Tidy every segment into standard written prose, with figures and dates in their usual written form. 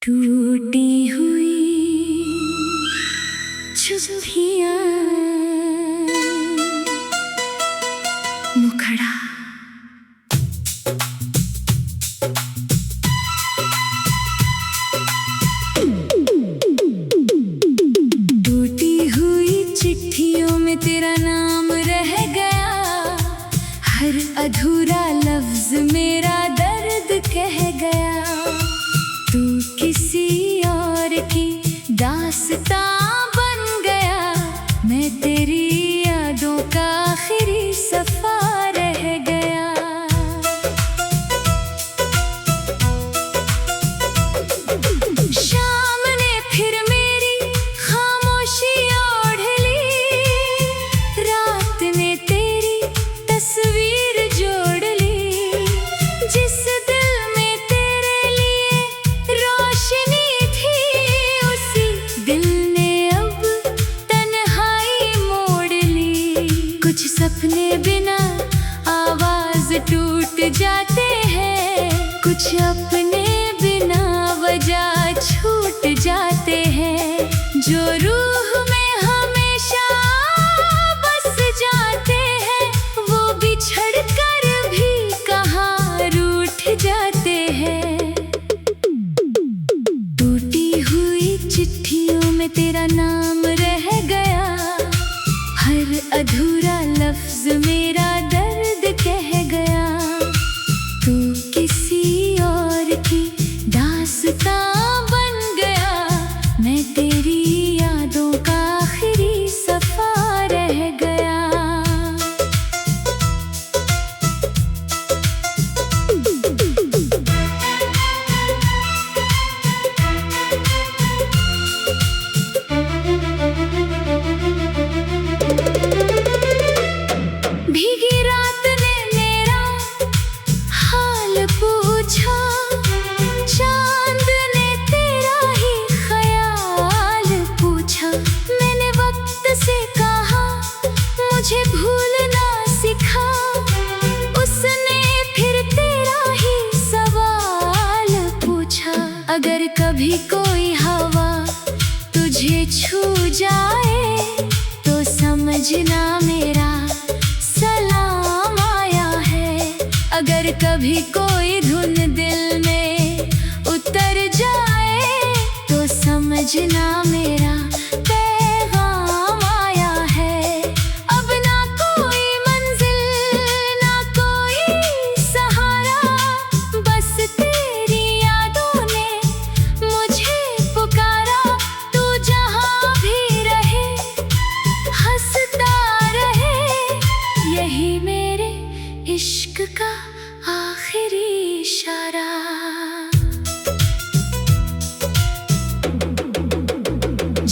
टूटी हुई चुप्पियां मुखड़ा टूटी हुई चिट्ठियों में तेरा नाम रह गया। हर अधूरा लफ्ज मेरा दर्द कह गया। तू किसी और की दास्तां बन गया। मैं तेरी यादों का आखिरी सफा रह गया। शाम ने फिर मेरी खामोशी ओढ़ ली। रात ने तेरी तस्वीर जोड़ ली। जिस दिल में तेरे लिए रोशनी थी, उसी दिल ने अब तन्हाई मोड़ ली। कुछ सपने बिना आवाज टूट जाते हैं। कुछ अपने बिना वजह छूट जाते हैं। जो रूह में हमेशा बस जाते हैं, वो बिछड़ कर भी कहाँ रूठ जाते हैं। टूटी हुई चिट्ठियों में तेरा नाम रह गया। हर अधूरा लफ्ज मेरा दर्द कह गया। तू किसी और की दास्तां बन गया। मैं तेरी यादों का आखिरी सफा रह गया। भीगी रात ने मेरा हाल पूछा। चांद ने तेरा ही ख्याल पूछा। मैंने वक्त से कहा मुझे भूलना सिखा। उसने फिर तेरा ही सवाल पूछा। अगर कभी कोई हवा तुझे छू जाए, तो समझना मेरा सलाम आया है। अगर कभी कोई धुन दिल में उतर जाए, तो समझना मेरा पैगाम आया है। अब ना कोई मंजिल, ना कोई सहारा, बस तेरी यादों ने मुझे पुकारा। तू जहाँ भी रहे हंसता रहे, यही मेरे इश्क का आखिरी इशारा।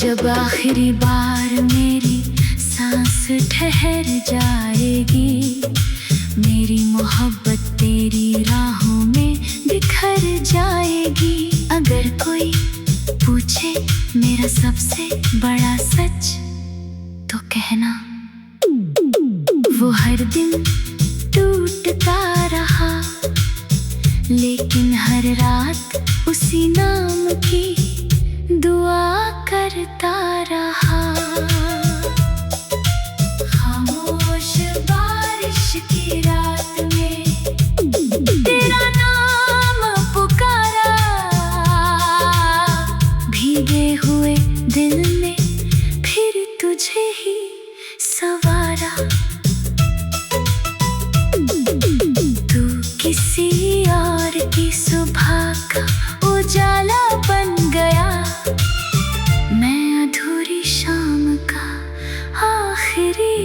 जब आखिरी बार मेरी सांस ठहर जाएगी, मेरी मोहब्बत तेरी राहों में बिखर जाएगी। अगर कोई पूछे मेरा सबसे बड़ा सच, तो कहना वो हर दिन टूटता रहा, लेकिन हर रात उसी नाम की दुआ करता रहा। खामोश बारिश की रात में तेरा नाम पुकारा। भीगे हुए दिल ने फिर तुझे ही सवारा। तू किसी और की सुबह का उजाला बन गया। मैं अधूरी शाम का आखिरी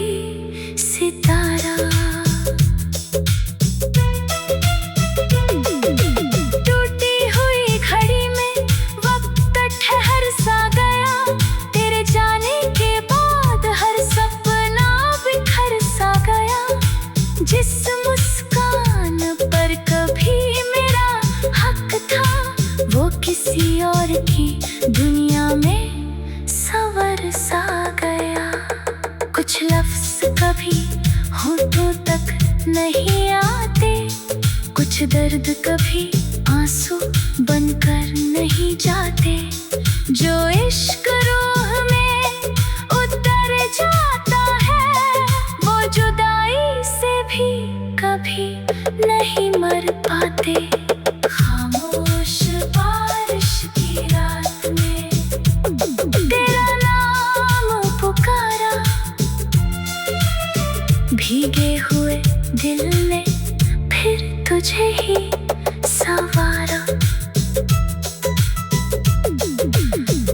सितारा। टूटी हुई घड़ी में वक्त ठहर सा गया। तेरे जाने के बाद हर सपना बिखर सा गया। जिस मुस्कान पर कभी मेरा हक था, वो किसी और की दुनिया में संवर सा गया। कुछ लफ्ज कभी होठों तक नहीं आते, कुछ दर्द कभी आंसू बनकर नहीं जाते, जो इश्क रूह में उतर जाता है, वो जुदाई से भी कभी नहीं मर पाते। खामोश बारिश की रात में तेरा नाम पुकारा, भीगे हुए दिल ने फिर तुझे ही संवारा।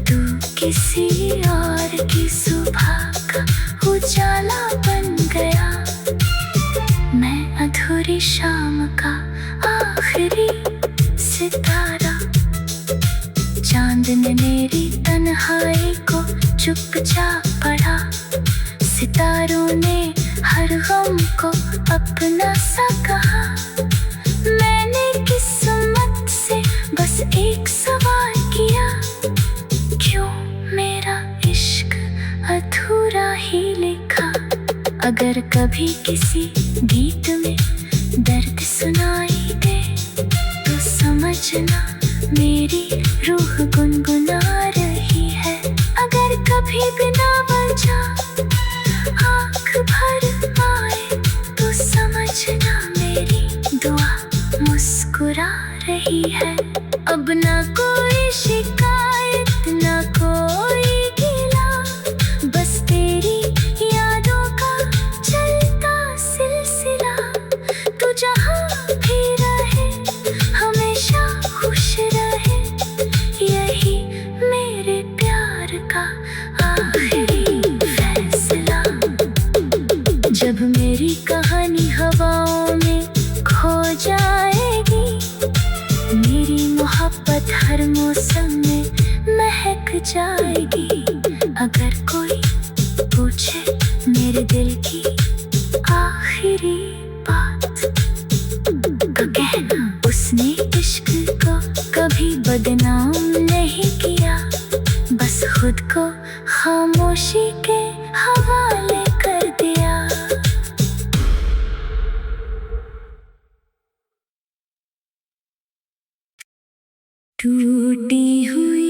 तू किसी और की सुबह का उजाला बन गया, मैं अधूरी शाम का आखिरी सितारा। चांद ने मेरी तन्हाई को चुपचाप पढ़ा, सितारों ने हर गम को अपना सा कहा। मैंने किस्मत से बस एक सवाल किया, क्यों मेरा इश्क अधूरा ही लिखा। अगर कभी किसी गीत में दर्द सुनाई दे, तो समझना मेरी रूह गुनगुना रही है। अगर कभी बिना वजह आँख भर आए, तो समझना मेरी दुआ मुस्कुरा रही है। अब ना कोई शिकायत, ना कोई गिला, बस तेरी यादों का चलता सिलसिला। तू जहाँ भी रहे हमेशा खुश रहे, यही मेरे प्यार का आखिरी फैसला। जब मेरी कहानी हवाओं में खो जाएगी, मेरी मोहब्बत हर मौसम में महक जाएगी। अगर कोई पूछे मेरे दिल की आखिरी बात, तो कहना उसने इश्क को कभी बदनाम नहीं किया, बस खुद को खामोशी के हवाले कर दिया। टूटी हुई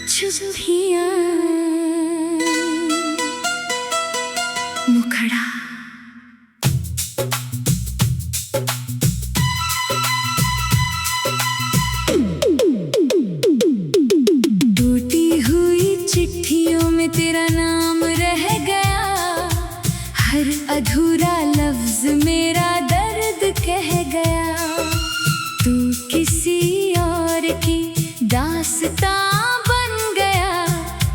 चुप्पियां, मुखड़ा टूटी हुई चिट्ठियों में तेरा नाम रह गया, हर अधूरा लफ्ज मेरा दर्द कह गया। तू किसी और की दास्तां बन गया,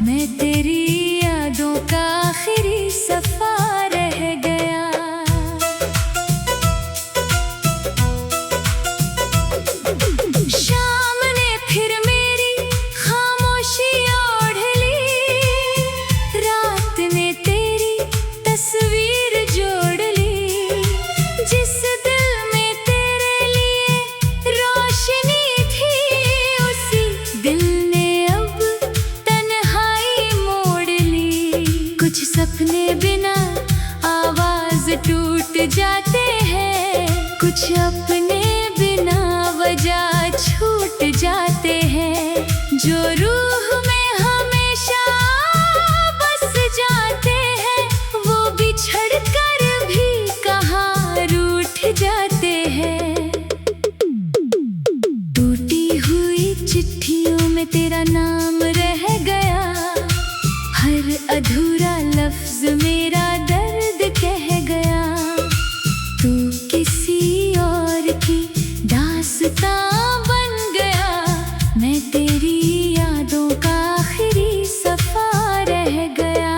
मैं तेरी यादों का आखिरी सफा रह गया। शाम ने फिर मेरी खामोशी ओढ़ ली, रात ने तेरी तस्वीर जोड़ ली। जिस दिल में तेरे लिए रोशनी थी, उसी दिल ने अब तन्हाई मोड़ ली। कुछ सपने बिना आवाज टूट जाते हैं, कुछ अपने बिना वजह छूट जाते हैं। जो रूह में हमेशा बस जाते हैं, वो बिछड़ कर भी कहाँ रूठ जाते हैं। टूटी हुई चिट्ठियों में तेरा नाम रह गया, हर अधूरा लफ्ज मेरा दर्द कह गया। तू किसी और की दास्तां बन गया, मैं तेरी यादों का आखिरी सफा रह गया।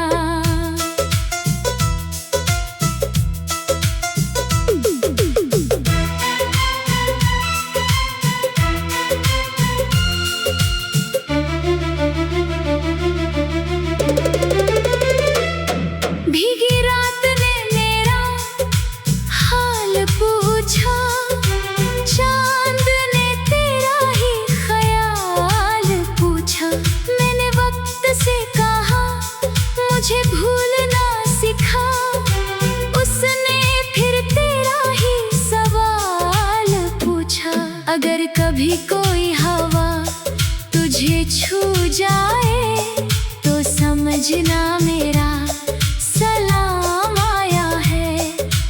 जाए तो समझना मेरा सलाम आया है।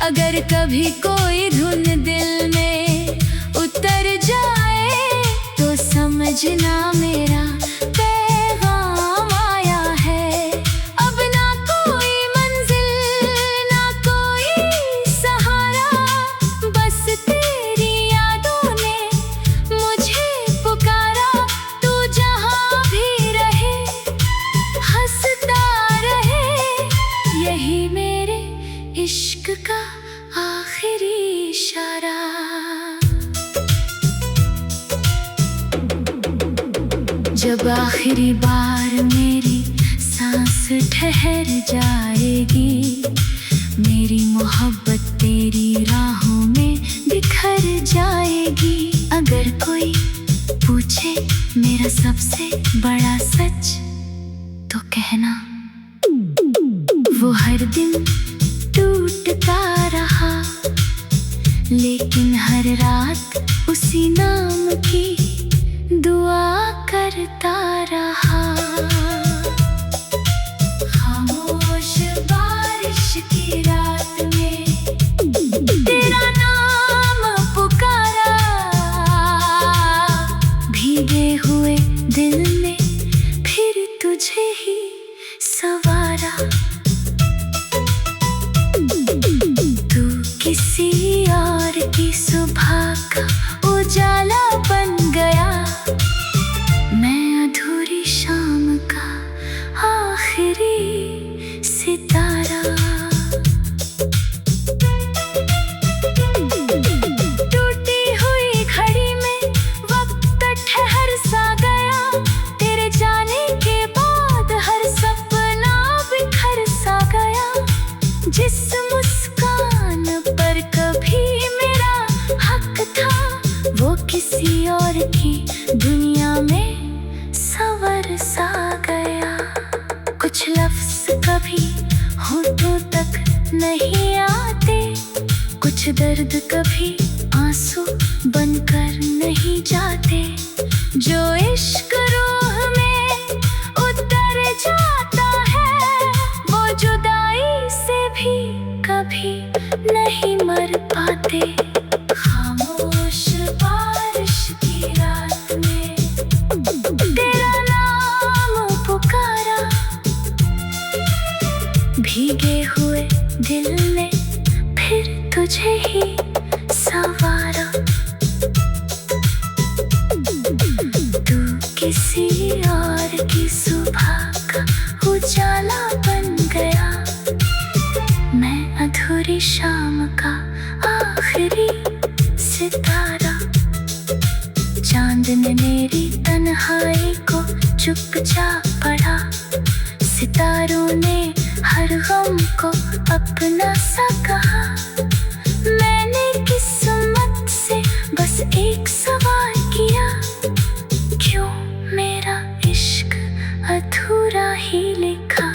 अगर कभी कोई धुन दिल में उतर जाए तो समझना मेरा पैगाम आया है। अब ना कोई मंजिल ना कोई सहारा, बस तेरी यादों ने मुझे पुकारा। तू जहाँ भी रहे हंसता रहे, यही मेरे इश्क का आखिरी इशारा। जब आखिरी बार मेरी सांस ठहर जाएगी, मेरी मोहब्बत तेरी राहों में बिखर जाएगी। अगर कोई पूछे मेरा सबसे बड़ा सच, तो कहना वो हर दिन टूटता रहा, लेकिन हर रात उसी नाम की दुआ करता रहा। खामोश बारिश की रात में तेरा नाम पुकारा, भीगे हुए दिल में फिर तुझे ही सवारा। तू किसी और की सुबह का उजाला बन गया, मैं अधूरी शाम का आखिरी सितारा। टूटी हुई घड़ी में वक्त ठहर सा गया, तेरे जाने के बाद हर सपना बिखर सा गया। जिस मुस्कान पर कभी मेरा हक था, वो किसी और की दुनिया में संवर सा गया। कुछ लफ्ज़ कभी होठों तक नहीं आते, कुछ दर्द कभी आंसू बनकर नहीं जाते। जो इश्क रूह में उतर जाता है, वो जुदाई से भी कभी नहीं मर पाते। खामोश बारिश की रात में तेरा नाम पुकारा, भीगे हुए दिल ने फिर तुझे ही संवारा। तू किसी और की सुबह का उजाला बन गया, मैं अधूरी शाम का आखिरी सितारा। चांद ने मेरी तन्हाई को चुपचाप पढ़ा, सितारों ने हर गम को अपना सा कहा। मैंने किस्मत से बस एक सवाल किया, क्यों मेरा इश्क अधूरा ही लिखा।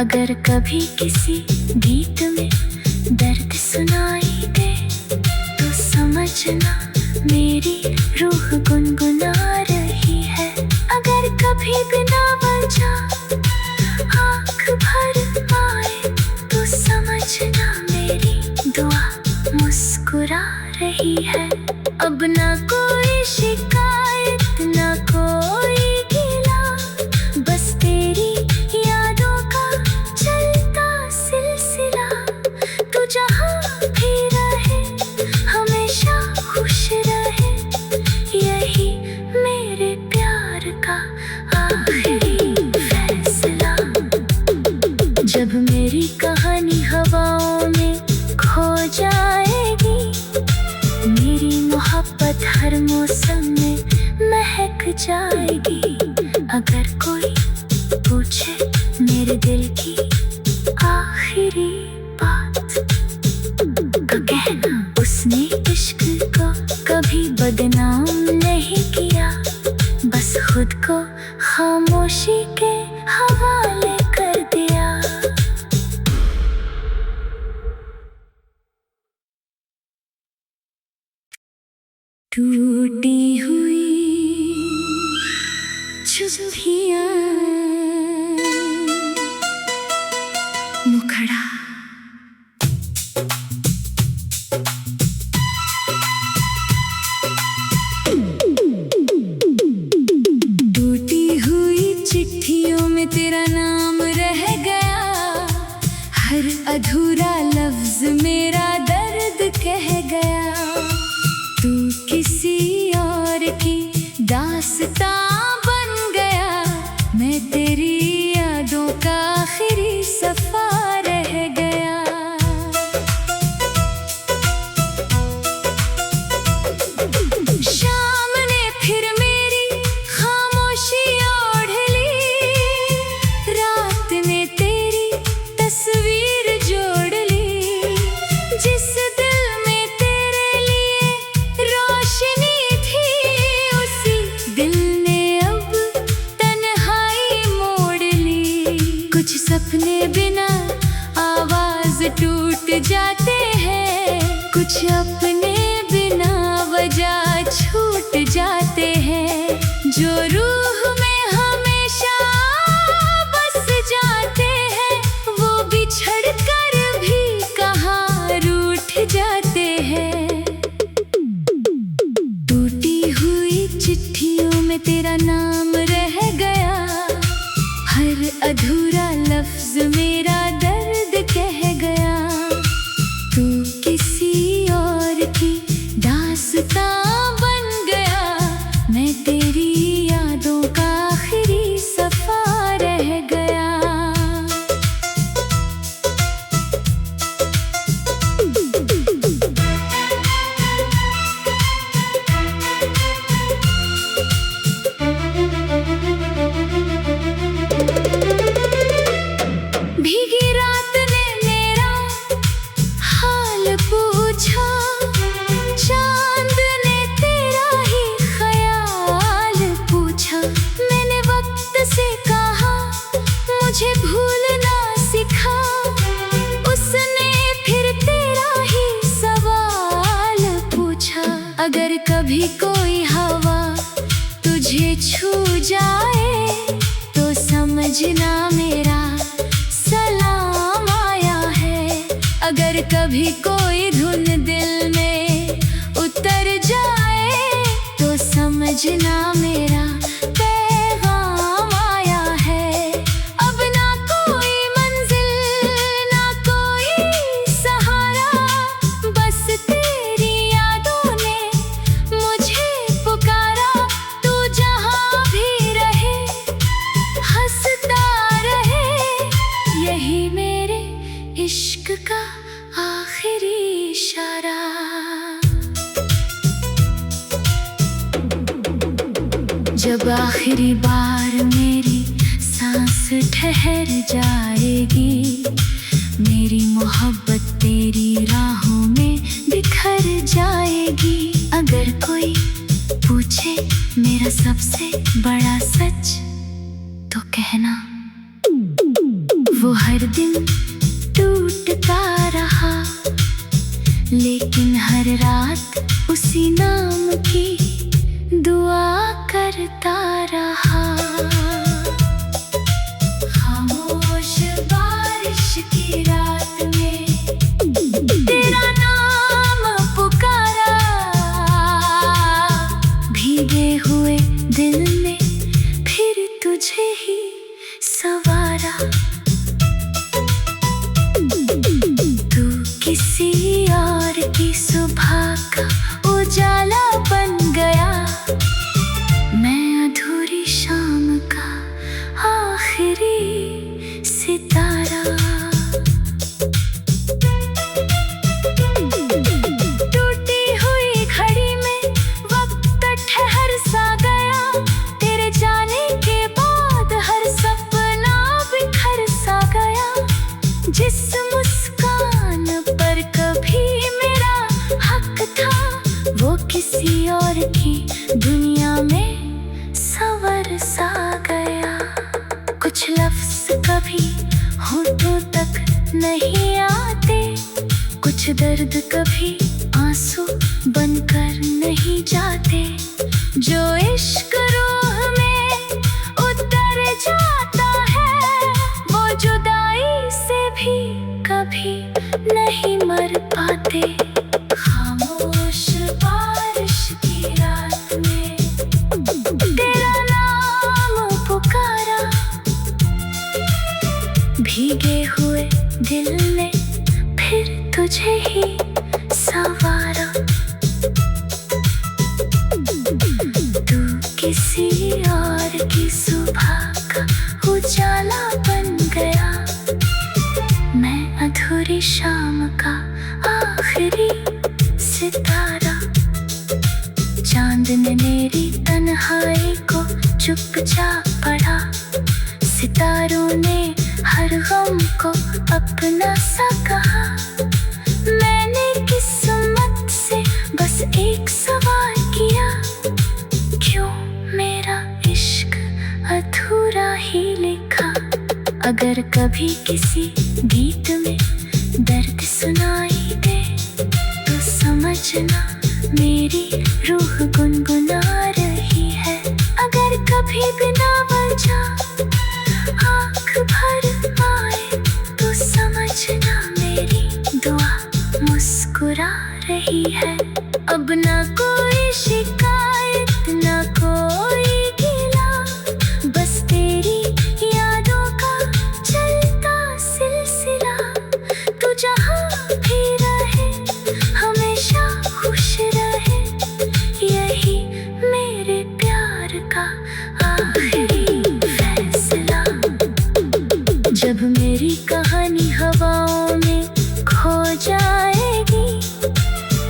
अगर कभी किसी गीत में दर्द सुनाई दे, तो समझना मेरी रूह गुनगुना रही है। अगर कभी बिना वजह आँख भर आए, तो समझना मेरी दुआ मुस्कुरा रही है। अब ना कोई शिकायत ना कोई गिला, बस तेरी यादों का चलता सिलसिला। तू जहाँ भी रहे हमेशा खुश रहे, यही मेरे प्यार का आखिरी फैसला। जब मेरी कहानी हवाओं में खो जाएगी, मेरी मोहब्बत हर मौसम में महक जाएगी। अगर कोई पूछे मेरे दिल की आखिरी बात, तो कहना उसने इश्क को कभी बदनाम नहीं किया, बस खुद को खामोशी के हवाले कर दिया। टूटी हुई छुट्टियों में तेरा नाम रह गया। हर अधूरा लफ्ज मेरा दर्द कह गया। तू किसी और की दास्तां बन गया। मैं तेरी यादों का आखिरी सफा रह गया। भीगी रात ने मेरा हाल पूछा। चांद ने तेरा ही ख्याल पूछा। मैंने वक्त से कहा मुझे भूलना सिखा। उसने फिर तेरा ही सवाल पूछा। अगर कभी कोई हवा तुझे छू जाए तो समझना मेरा सलाम आया है। अगर कभी कोई धुन दिल में उतर जाए तो समझना मेरा पैगाम आया है। अब ना कोई मंजिल ना कोई सहारा, बस तेरी यादों ने मुझे पुकारा। तू जहाँ भी रहे हंसता रहे, यही मेरे इश्क का आखिरी इशारा। जब आखिरी बार मेरी सांस ठहर जाएगी, मेरी मोहब्बत तेरी राहों में बिखर जाएगी। अगर कोई पूछे मेरा सबसे बड़ा सच तो कहना वो हर दिन टूटता रहा, लेकिन हर रात उसी नाम की दुआ करता रहा। खामोश बारिश की रात में तेरा नाम पुकारा। भीगे हुए दिल में फिर तुझे ही सवारा। तू किसी और की सुबह का उजाला बन गया। मैं अधूरी शाम का आखिरी सितारा। टूटी हुई घड़ी में वक्त ठहर सा गया। तेरे जाने के बाद हर सपना बिखर सा गया। जिस मुस्कान पर कभी मेरा हक था, वो किसी और की दुनिया में संवर सा गया। कुछ लफ्ज कभी होठों तक नहीं आते, कुछ दर्द कभी आंसू बनकर नहीं जाते। जो इश्क रूह में उतर जाता है, वो जुदाई से भी कभी नहीं मर पाते। खामोश बारिश की रात में तेरा नाम पुकारा। भीगे हुए दिल ने फिर तुझे ही संवारा। तू किसी और की सुबह का उजाला बन गया। मैं अधूरी शाम का आखिरी सितारा। चांद ने मेरी तन्हाई को चुपचाप पढ़ा। सितारों ने हर गम को अपना सा कहा। मैंने किस्मत से बस एक सवाल किया, क्यों मेरा इश्क अधूरा ही लिखा। अगर कभी किसी गीत में दर्द सुनाई दे तो समझना मेरी रूह गुनगुना रही है। अगर कभी बिना वजह आँख भर आए तो समझना मेरी दुआ मुस्कुरा रही है। अब ना कोई शिकायत ना कोई का आखिरी फैसला। जब मेरी कहानी हवाओं में खो जाएगी,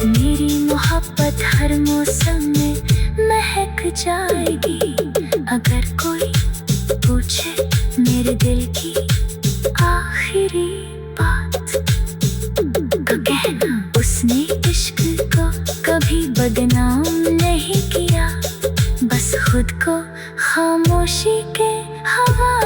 मेरी मोहब्बत हर मौसम में महक जाएगी। अगर कोई पूछे मेरे दिल की आखिरी बात, तो कहना उसने इश्क को कभी बदनाम नहीं किया, बस खुद को खामोशी के हवा